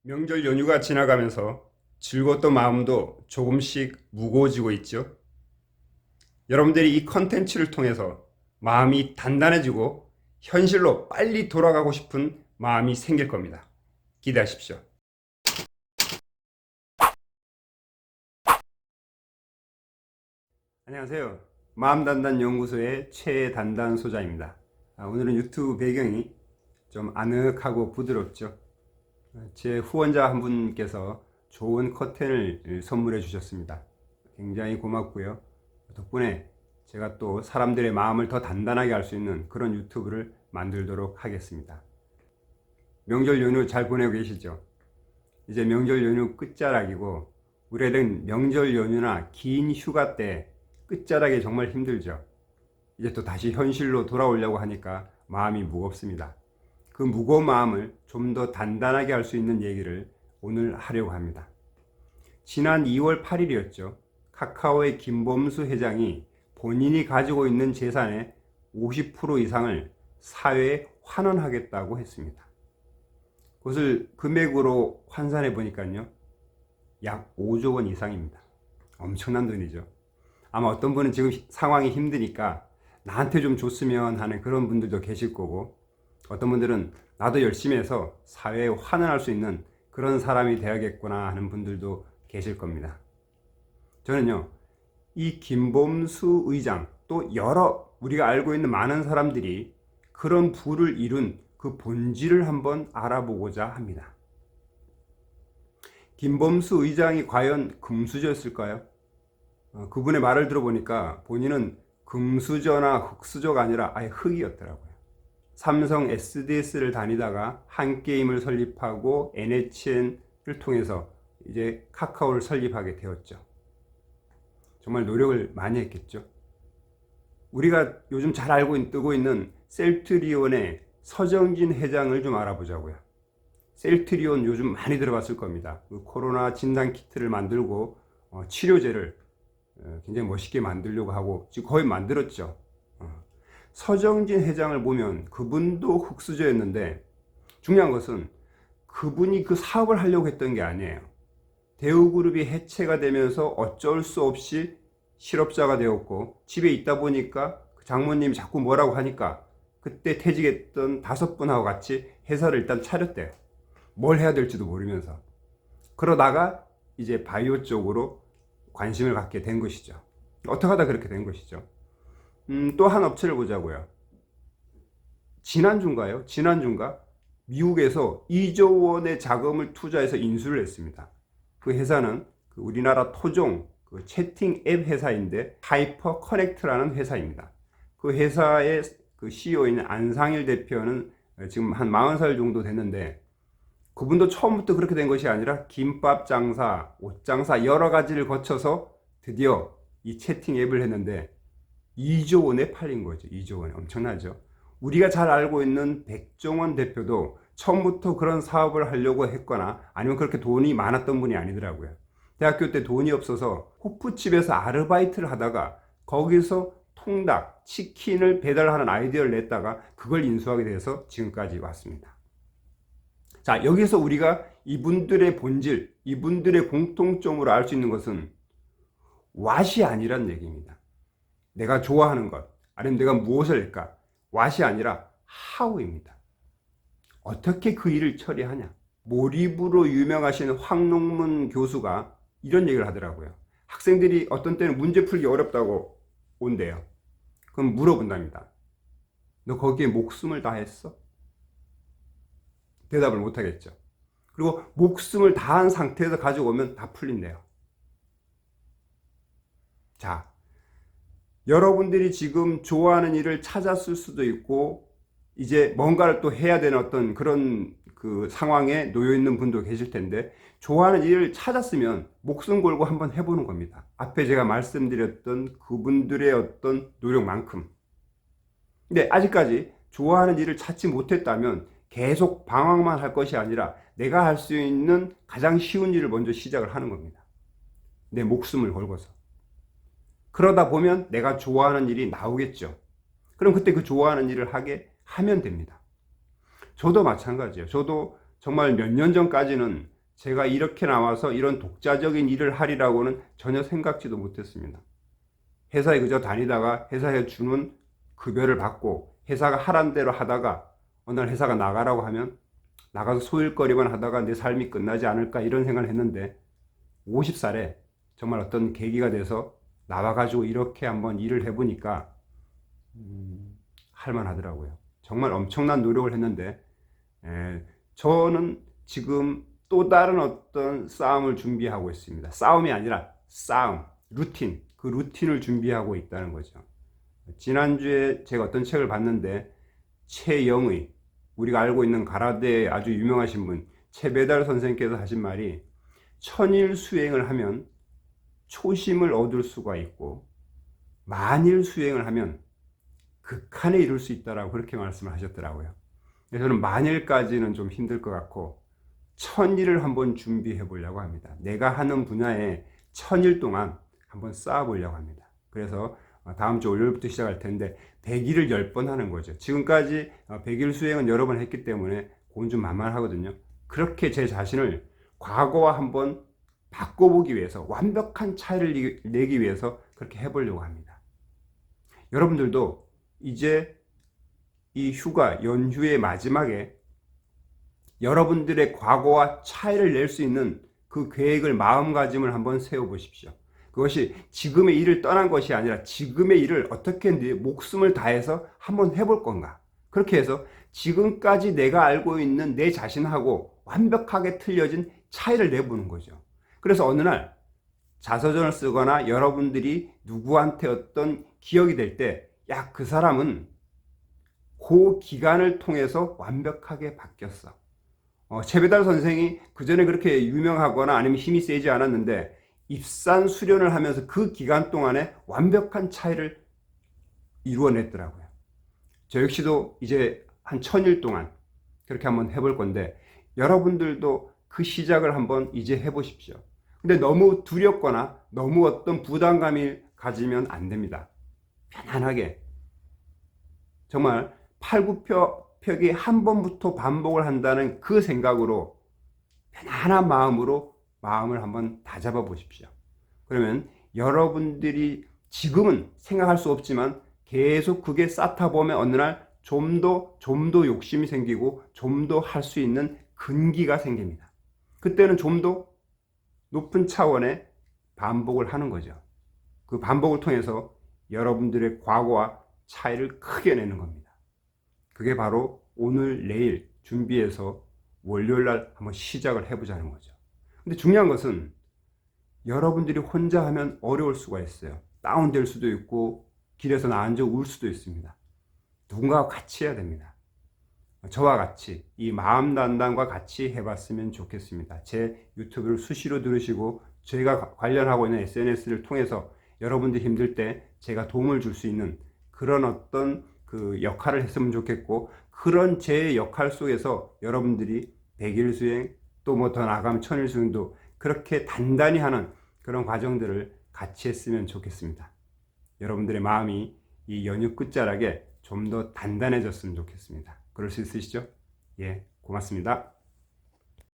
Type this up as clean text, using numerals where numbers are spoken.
명절 연휴가 지나가면서 즐거웠던 마음도 조금씩 무거워지고 있죠. 여러분들이 이 컨텐츠를 통해서 마음이 단단해지고 현실로 빨리 돌아가고 싶은 마음이 생길 겁니다. 기대하십시오. 안녕하세요. 마음단단 연구소의 최단단 소장입니다. 오늘은 유튜브 배경이 좀 아늑하고 부드럽죠. 제 후원자 한 분께서 좋은 커튼을 선물해 주셨습니다. 굉장히 고맙고요. 덕분에 제가 또 사람들의 마음을 더 단단하게 할 수 있는 그런 유튜브를 만들도록 하겠습니다. 명절 연휴 잘 보내고 계시죠? 이제 명절 연휴 끝자락이고 우리는 명절 연휴나 긴 휴가 때 끝자락이 정말 힘들죠. 이제 또 다시 현실로 돌아오려고 하니까 마음이 무겁습니다. 그 무거운 마음을 좀 더 단단하게 할 수 있는 얘기를 오늘 하려고 합니다. 지난 2월 8일이었죠. 카카오의 김범수 회장이 본인이 가지고 있는 재산의 50% 이상을 사회에 환원하겠다고 했습니다. 그것을 금액으로 환산해 보니까요, 약 5조 원 이상입니다. 엄청난 돈이죠. 아마 어떤 분은 지금 상황이 힘드니까 나한테 좀 줬으면 하는 그런 분들도 계실 거고, 어떤 분들은 나도 열심히 해서 사회에 환원할 수 있는 그런 사람이 되어야겠구나 하는 분들도 계실 겁니다. 저는요, 이 김범수 의장 또 여러 우리가 알고 있는 많은 사람들이 그런 부를 이룬 그 본질을 한번 알아보고자 합니다. 김범수 의장이 과연 금수저였을까요? 그분의 말을 들어보니까 본인은 금수저나 흑수저가 아니라 아예 흑이었더라고요. 삼성 SDS를 다니다가 한게임을 설립하고 NHN을 통해서 이제 카카오를 설립하게 되었죠. 정말 노력을 많이 했겠죠. 우리가 요즘 잘 알고 뜨고 있는 셀트리온의 서정진 회장을 좀 알아보자고요. 셀트리온 요즘 많이 들어봤을 겁니다. 그 코로나 진단 키트를 만들고 치료제를 굉장히 멋있게 만들려고 하고 지금 거의 만들었죠. 서정진 회장을 보면 그분도 흑수저였는데 중요한 것은 그분이 그 사업을 하려고 했던 게 아니에요. 대우그룹이 해체가 되면서 어쩔 수 없이 실업자가 되었고 집에 있다 보니까 장모님이 자꾸 뭐라고 하니까 그때 퇴직했던 5분하고 같이 회사를 일단 차렸대요. 뭘 해야 될지도 모르면서. 그러다가 이제 바이오 쪽으로 관심을 갖게 된 것이죠. 어떻게 하다 그렇게 된 것이죠. 또 한 업체를 보자고요. 지난주인가? 미국에서 2조 원의 자금을 투자해서 인수를 했습니다. 그 회사는 우리나라 토종 채팅 앱 회사인데 하이퍼 커넥트라는 회사입니다. 그 회사의 그 CEO인 안상일 대표는 지금 한 40살 정도 됐는데 그분도 처음부터 그렇게 된 것이 아니라 김밥 장사, 옷 장사 여러 가지를 거쳐서 드디어 이 채팅 앱을 했는데 2조 원에 팔린 거죠. 2조 원. 엄청나죠. 우리가 잘 알고 있는 백종원 대표도 처음부터 그런 사업을 하려고 했거나 아니면 그렇게 돈이 많았던 분이 아니더라고요. 대학교 때 돈이 없어서 호프집에서 아르바이트를 하다가 거기서 통닭, 치킨을 배달하는 아이디어를 냈다가 그걸 인수하게 돼서 지금까지 왔습니다. 자, 여기서 우리가 이분들의 본질, 이분들의 공통점으로 알 수 있는 것은 왓이 아니란 얘기입니다. 내가 좋아하는 것, 아니면 내가 무엇을 할까? 왓이 아니라 how입니다. 어떻게 그 일을 처리하냐? 몰입으로 유명하신 황농문 교수가 이런 얘기를 하더라고요. 학생들이 어떤 때는 문제 풀기 어렵다고 온대요. 그럼 물어본답니다. 너 거기에 목숨을 다했어? 대답을 못하겠죠. 그리고 목숨을 다한 상태에서 가지고 오면 다 풀린대요. 자, 여러분들이 지금 좋아하는 일을 찾았을 수도 있고 이제 뭔가를 또 해야 되는 어떤 그런 그 상황에 놓여 있는 분도 계실 텐데 좋아하는 일을 찾았으면 목숨 걸고 한번 해보는 겁니다. 앞에 제가 말씀드렸던 그분들의 어떤 노력만큼. 근데 아직까지 좋아하는 일을 찾지 못했다면 계속 방황만 할 것이 아니라 내가 할 수 있는 가장 쉬운 일을 먼저 시작을 하는 겁니다. 내 목숨을 걸고서. 그러다 보면 내가 좋아하는 일이 나오겠죠. 그럼 그때 그 좋아하는 일을 하면 됩니다. 저도 마찬가지예요. 저도 정말 몇 년 전까지는 제가 이렇게 나와서 이런 독자적인 일을 하리라고는 전혀 생각지도 못했습니다. 회사에 그저 다니다가 회사에 주는 급여를 받고 회사가 하란 대로 하다가 어느 날 회사가 나가라고 하면 나가서 소일거리만 하다가 내 삶이 끝나지 않을까 이런 생각을 했는데 50살에 정말 어떤 계기가 돼서 나와가지고 이렇게 한번 일을 해보니까 할만하더라고요. 정말 엄청난 노력을 했는데 저는 지금 또 다른 어떤 싸움을 준비하고 있습니다. 싸움이 아니라 싸움, 루틴, 그 루틴을 준비하고 있다는 거죠. 지난주에 제가 어떤 책을 봤는데 최영의, 우리가 알고 있는 가라데에 아주 유명하신 분 최배달 선생님께서 하신 말이 천일 수행을 하면 초심을 얻을 수가 있고 만일 수행을 하면 극한에 이룰 수 있다라고 그렇게 말씀을 하셨더라고요. 저는 만일까지는 좀 힘들 것 같고 천일을 한번 준비해 보려고 합니다. 내가 하는 분야에 천일 동안 한번 쌓아 보려고 합니다. 그래서 다음 주 월요일부터 시작할 텐데 100일을 10번 하는 거죠. 지금까지 100일 수행은 여러 번 했기 때문에 그건 좀 만만하거든요. 그렇게 제 자신을 과거와 한번 바꿔보기 위해서 완벽한 차이를 내기 위해서 그렇게 해보려고 합니다. 여러분들도 이제 이 휴가 연휴의 마지막에 여러분들의 과거와 차이를 낼 수 있는 그 계획을 마음가짐을 한번 세워보십시오. 그것이 지금의 일을 떠난 것이 아니라 지금의 일을 어떻게 내 목숨을 다해서 한번 해볼 건가. 그렇게 해서 지금까지 내가 알고 있는 내 자신하고 완벽하게 틀려진 차이를 내보는 거죠. 그래서 어느 날 자서전을 쓰거나 여러분들이 누구한테 어떤 기억이 될 때, 야, 그 사람은 그 기간을 통해서 완벽하게 바뀌었어. 최배달 선생이 그 전에 그렇게 유명하거나 아니면 힘이 세지 않았는데 입산 수련을 하면서 그 기간 동안에 완벽한 차이를 이루어냈더라고요. 저 역시도 이제 한 1000일 동안 그렇게 한번 해볼 건데 여러분들도 그 시작을 한번 이제 해보십시오. 근데 너무 두렵거나 너무 어떤 부담감이 가지면 안 됩니다. 편안하게 정말 팔굽혀펴기 한 번부터 반복을 한다는 그 생각으로 편안한 마음으로 마음을 한번 다잡아 보십시오. 그러면 여러분들이 지금은 생각할 수 없지만 계속 그게 쌓다 보면 어느 날 좀 더 욕심이 생기고 좀 더 할 수 있는 근기가 생깁니다. 그때는 좀 더 높은 차원의 반복을 하는 거죠. 그 반복을 통해서 여러분들의 과거와 차이를 크게 내는 겁니다. 그게 바로 오늘 내일 준비해서 월요일날 한번 시작을 해보자는 거죠. 근데 중요한 것은 여러분들이 혼자 하면 어려울 수가 있어요. 다운될 수도 있고 길에서 나앉아 울 수도 있습니다. 누군가와 같이 해야 됩니다. 저와 같이 이 마음 단단과 같이 해봤으면 좋겠습니다. 제 유튜브를 수시로 들으시고 제가 관련하고 있는 SNS를 통해서 여러분들이 힘들 때 제가 도움을 줄 수 있는 그런 어떤 그 역할을 했으면 좋겠고 그런 제 역할 속에서 여러분들이 100일 수행 또 뭐 더 나가면 1000일 수행도 그렇게 단단히 하는 그런 과정들을 같이 했으면 좋겠습니다. 여러분들의 마음이 이 연휴 끝자락에 좀 더 단단해졌으면 좋겠습니다. 그럴 수 있으시죠? 예, 고맙습니다.